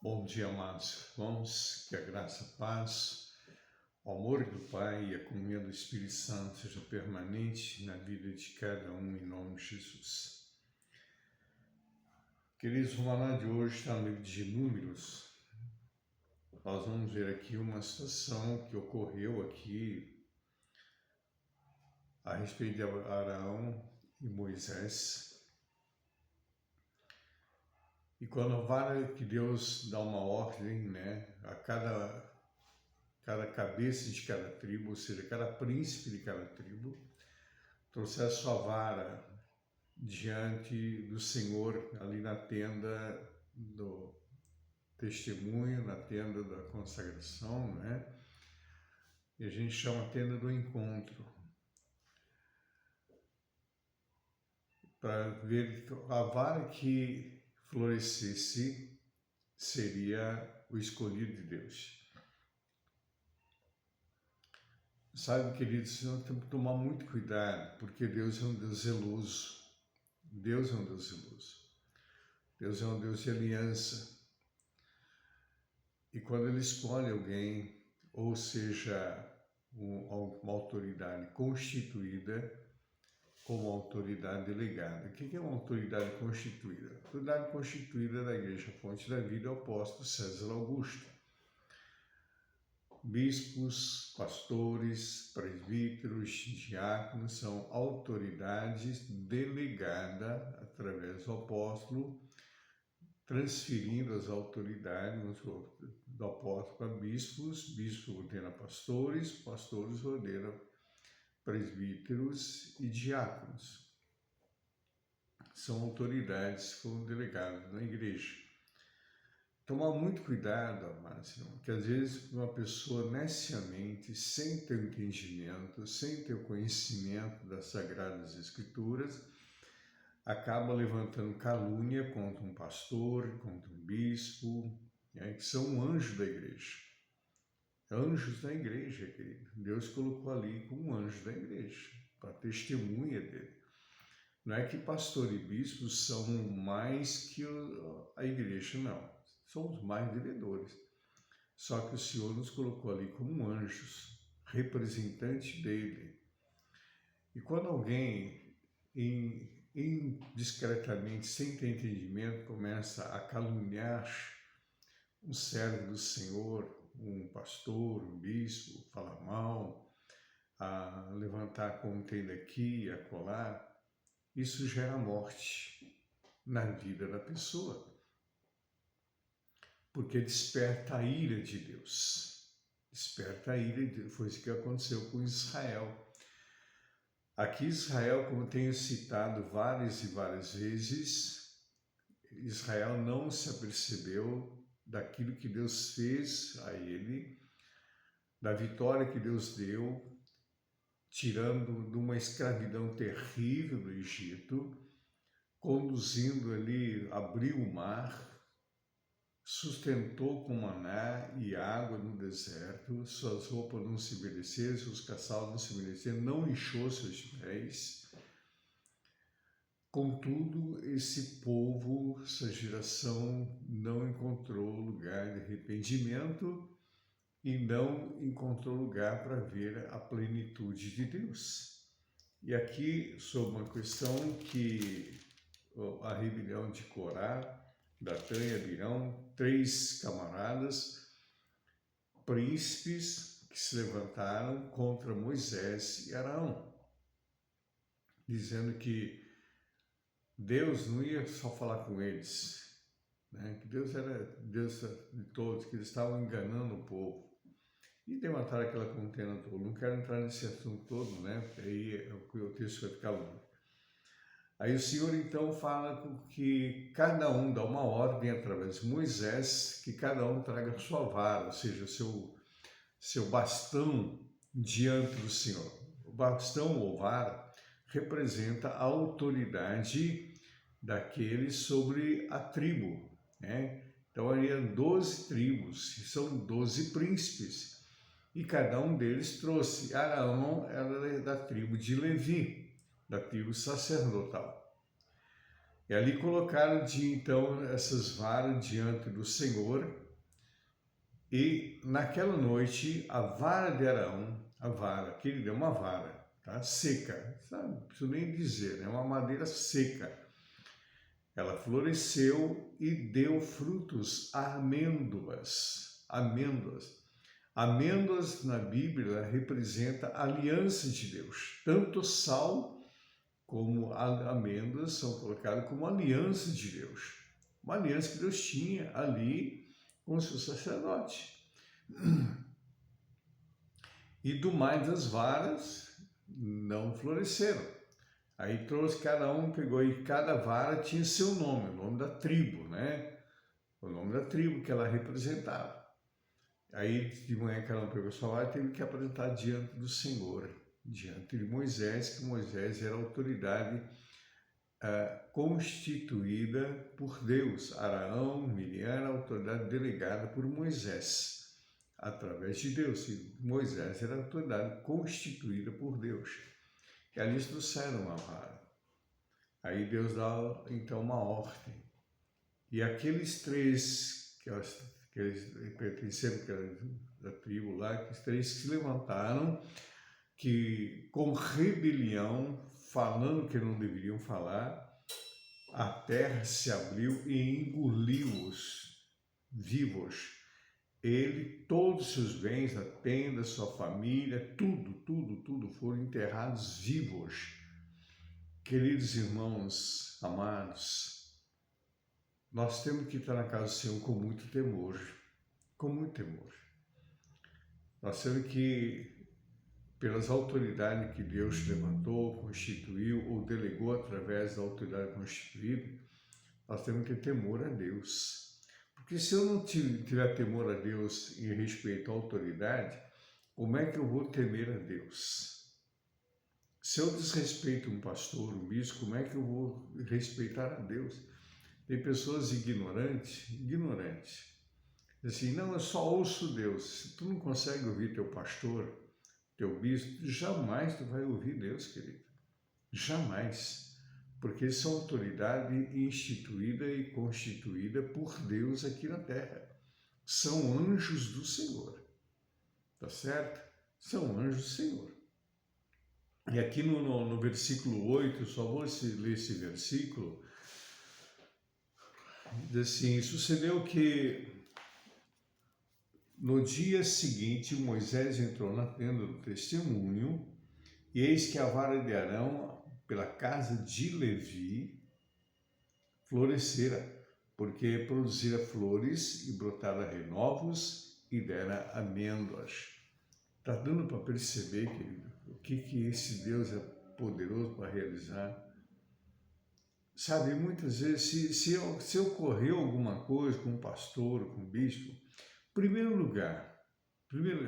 Bom dia, amados irmãos, que a graça, a paz, o amor do Pai e a comunhão do Espírito Santo seja permanente na vida de cada um, em nome de Jesus. Queridos, o maná de hoje está no livro de Números. Nós vamos ver aqui uma situação que ocorreu aqui a respeito de Arão e Moisés. E quando a vara que Deus dá uma ordem, a cada cabeça de cada tribo, ou seja, cada príncipe de cada tribo, trouxe a sua vara diante do Senhor, ali na tenda do testemunho, na tenda da consagração, E a gente chama a tenda do encontro, para ver que a vara que florescesse seria o escolhido de Deus. Sabe, queridos, nós temos que tomar muito cuidado, porque Deus é um Deus zeloso. Deus é um Deus zeloso. Deus é um Deus de aliança. E quando Ele escolhe alguém, ou seja, uma autoridade constituída, como autoridade delegada. O que é uma autoridade constituída? A autoridade constituída da Igreja Fonte da Vida é o apóstolo César Augusto. Bispos, pastores, presbíteros, diáconos são autoridades delegadas através do apóstolo, transferindo as autoridades do apóstolo para bispos, bispos ordenam pastores, pastores ordenam presbíteros e diáconos. São autoridades que foram delegadas na igreja. Tomar muito cuidado, amados irmãos, que às vezes uma pessoa neciamente, sem ter o entendimento, sem ter o conhecimento das Sagradas Escrituras, acaba levantando calúnia contra um pastor, contra um bispo, que são anjos da igreja. Anjos da igreja, querido. Deus colocou ali como anjo da igreja, para testemunha dele. Não é que pastor e bispo são mais que a igreja, não. São os mais devedores. Só que o Senhor nos colocou ali como anjos, representantes dele. E quando alguém, indiscretamente, sem ter entendimento, começa a caluniar um servo do Senhor, um pastor, um bispo, falar mal, a levantar contenda aqui, a colar, isso gera morte na vida da pessoa. Porque desperta a ira de Deus. Desperta a ira de Deus. Foi isso que aconteceu com Israel. Aqui Israel, como tenho citado várias e várias vezes, Israel não se apercebeu daquilo que Deus fez a ele, da vitória que Deus deu, tirando de uma escravidão terrível do Egito, conduzindo ali, abriu o mar, sustentou com maná e água no deserto, suas roupas não se envelheceram, seus calçados não se envelheceram, não inchou seus pés. Contudo, esse povo, essa geração, não encontrou lugar de arrependimento e não encontrou lugar para ver a plenitude de Deus. E aqui, sobre uma questão que a rebelião de Corá, Datã e Abirão, 3 camaradas, príncipes que se levantaram contra Moisés e Arão, dizendo que Deus não ia só falar com eles, que Deus era Deus de todos, que eles estavam enganando o povo. E levantaram aquela contenda toda. Não quero entrar nesse assunto todo, aí o texto vai ficar longo. Aí o Senhor então fala que cada um dá uma ordem através de Moisés, que cada um traga a sua vara, ou seja, seu bastão diante do Senhor. O bastão ou vara representa a autoridade daquele sobre a tribo, Então haviam 12 tribos, que são 12 príncipes, e cada um deles trouxe. Arão era da tribo de Levi, da tribo sacerdotal. E ali colocaram então essas varas diante do Senhor. E naquela noite, a vara de Arão, a vara, que ele deu uma vara, tá? Seca, sabe? Não preciso nem dizer, é uma madeira seca. Ela floresceu e deu frutos, amêndoas, amêndoas. Amêndoas na Bíblia representa a aliança de Deus. Tanto sal como amêndoas são colocadas como aliança de Deus. Uma aliança que Deus tinha ali com o seu sacerdote. E do mais das varas não floresceram. Aí trouxe, cada um pegou e cada vara tinha seu nome, o nome da tribo, né? O nome da tribo que ela representava. Aí de manhã cada um pegou sua vara e teve que apresentar diante do Senhor, diante de Moisés, que Moisés era a autoridade constituída por Deus. Arão, Miriam era a autoridade delegada por Moisés, através de Deus. E Moisés era a autoridade constituída por Deus. E ali eles trouxeram uma vara. Aí Deus dá então uma ordem. E aqueles três que eles pertenceram da tribo lá, aqueles três se levantaram, que com rebelião, falando que não deveriam falar, a terra se abriu e engoliu-os vivos. Ele, todos os seus bens, a tenda, sua família, tudo foram enterrados vivos. Queridos irmãos amados, nós temos que estar na casa do Senhor com muito temor, com muito temor. Nós temos que, pelas autoridades que Deus levantou, constituiu ou delegou através da autoridade constituída, nós temos que ter temor a Deus. Porque se eu não tiver temor a Deus e respeito à autoridade, como é que eu vou temer a Deus? Se eu desrespeito um pastor, um bispo, como é que eu vou respeitar a Deus? Tem pessoas ignorantes, assim, não, eu só ouço Deus. Se tu não consegue ouvir teu pastor, teu bispo, jamais tu vai ouvir Deus, querido. Jamais. Porque eles são autoridade instituída e constituída por Deus aqui na terra. São anjos do Senhor. Tá certo? São anjos do Senhor. E aqui no versículo 8, só vou ler esse versículo, diz assim, sucedeu que no dia seguinte Moisés entrou na tenda do testemunho, e eis que a vara de Arão, pela casa de Levi, florescera, porque produzira flores e brotara renovos e dera amêndoas. Está dando para perceber, querido, o que esse Deus é poderoso para realizar? Sabe, muitas vezes, se ocorreu alguma coisa com um pastor, com um bispo, primeiro lugar,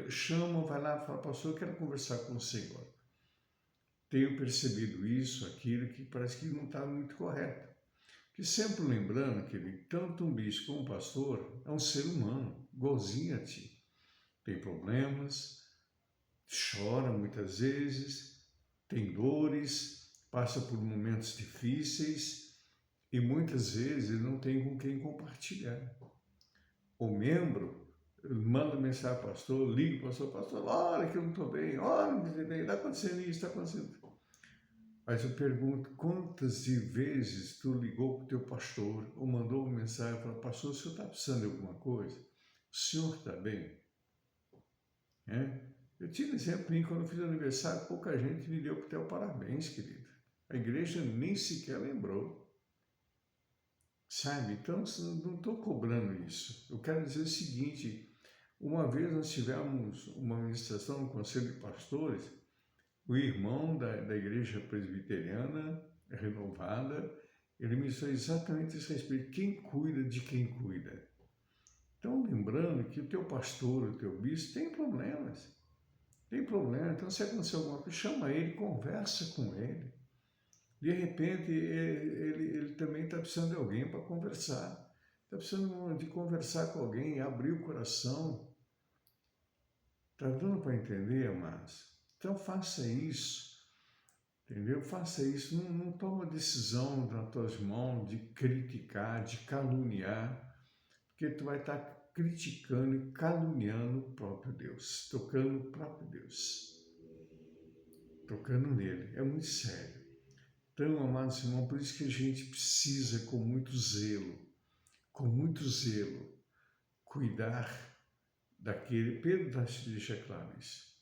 chama, vai lá e fala, pastor, eu quero conversar com o Senhor. Tenho percebido isso, aquilo, que parece que não está muito correto. Porque sempre lembrando que tanto um bispo como um pastor é um ser humano, igualzinho a ti. Tem problemas, chora muitas vezes, tem dores, passa por momentos difíceis e muitas vezes não tem com quem compartilhar. O membro manda mensagem ao pastor, liga para o pastor, olha que eu não estou bem, olha que está acontecendo isso, está acontecendo. Mas eu pergunto, quantas vezes tu ligou para o teu pastor ou mandou uma mensagem e falou, pastor, o senhor está precisando de alguma coisa? O senhor está bem? Eu tive exemplo, quando eu fiz aniversário, pouca gente me deu o parabéns, querido. A igreja nem sequer lembrou. Sabe? Então, não estou cobrando isso. Eu quero dizer o seguinte, uma vez nós tivemos uma ministração no Conselho de Pastores, o irmão da igreja presbiteriana renovada, ele me disse exatamente esse respeito, quem cuida de quem cuida. Então, lembrando que o teu pastor, o teu bispo, tem problemas. Tem problema, então se acontecer alguma coisa, chama ele, conversa com ele. De repente, ele também está precisando de alguém para conversar. Está precisando de conversar com alguém, abrir o coração. Está dando para entender, amados? Então faça isso. Entendeu? Faça isso, não toma decisão nas tuas mãos de criticar, de caluniar, porque tu vai estar criticando e caluniando o próprio Deus, tocando o próprio Deus, tocando nele. É muito sério. Então, amados irmãos, por isso que a gente precisa, com muito zelo, cuidar daquele. Pedro deixa claro isso.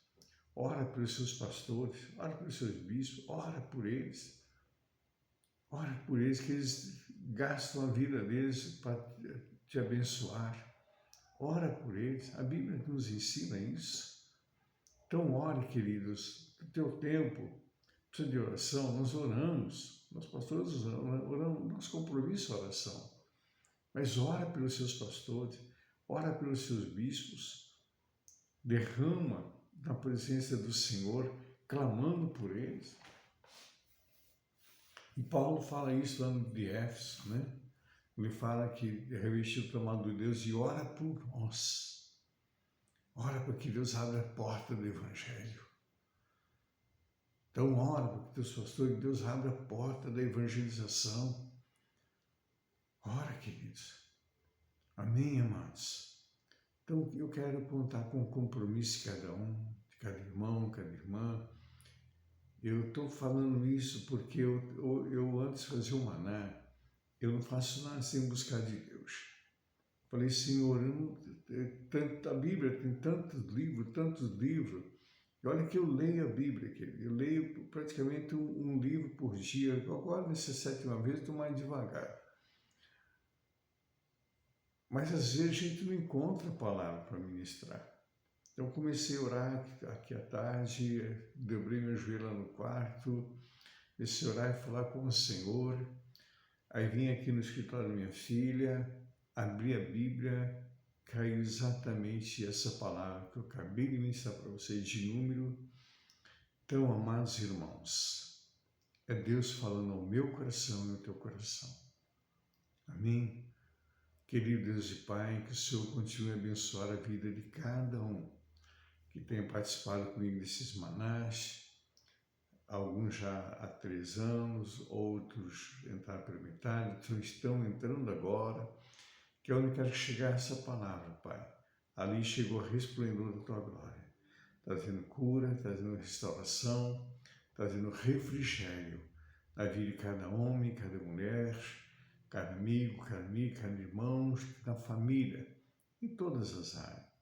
Ora pelos seus pastores, ora pelos seus bispos, ora por eles. Ora por eles, que eles gastam a vida deles para te abençoar. Ora por eles. A Bíblia nos ensina isso. Então, ore, queridos. No teu tempo, precisa de oração, nós oramos. Nós pastores oramos, nosso compromisso é oração. Mas ora pelos seus pastores, ora pelos seus bispos. Derrama na presença do Senhor, clamando por eles. E Paulo fala isso lá de Éfeso, né? Ele fala que revestiu o clamado de Deus e ora por nós. Ora para que Deus abra a porta do Evangelho. Então ora para que teus pastores, Deus abra a porta da evangelização. Ora, queridos. Amém, amados? Então eu quero contar com o compromisso de cada um, de cada irmão, cada irmã. Eu estou falando isso porque eu antes fazia o maná, eu não faço nada sem buscar de Deus. Falei, Senhor, a Bíblia tem tantos livros. E olha que eu leio a Bíblia, querido. Eu leio praticamente um livro por dia. Agora, nessa 7ª vez, estou mais devagar. Mas às vezes a gente não encontra a palavra para ministrar. Então comecei a orar aqui à tarde, dobrei meu joelho lá no quarto, comecei a orar e falar com o Senhor. Aí vim aqui no escritório da minha filha, abri a Bíblia, caiu exatamente essa palavra que eu acabei de ministrar para vocês de número. Então, amados irmãos, é Deus falando ao meu coração e ao teu coração. Amém? Querido Deus e Pai, que o Senhor continue a abençoar a vida de cada um que tenha participado comigo desses manás, alguns já há 3 anos, outros entraram pela metade, outros estão entrando agora, que é onde eu quero chegar essa palavra, Pai. Ali chegou o resplendor da Tua glória, trazendo cura, trazendo restauração, trazendo refrigério na vida de cada homem, cada mulher, cada amigo, cada amiga, cada irmão, na família, em todas as áreas.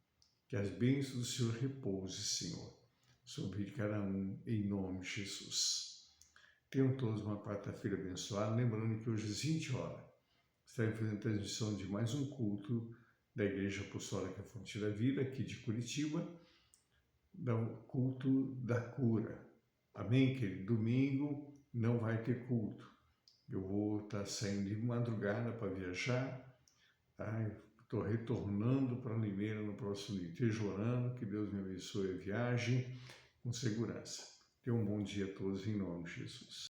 Que as bênçãos do Senhor repousem, Senhor, sobre cada um, em nome de Jesus. Tenham todos uma quarta-feira abençoada, lembrando que hoje às 20 horas estarei fazendo transmissão de mais um culto da Igreja Apostólica Fonte da Vida, aqui de Curitiba, do culto da cura. Amém, querido? Domingo não vai ter culto. Eu vou estar saindo de madrugada para viajar, tá? Estou retornando para Limeira no próximo dia. Esteja orando, que Deus me abençoe a viagem com segurança. Tenham um bom dia a todos, em nome de Jesus.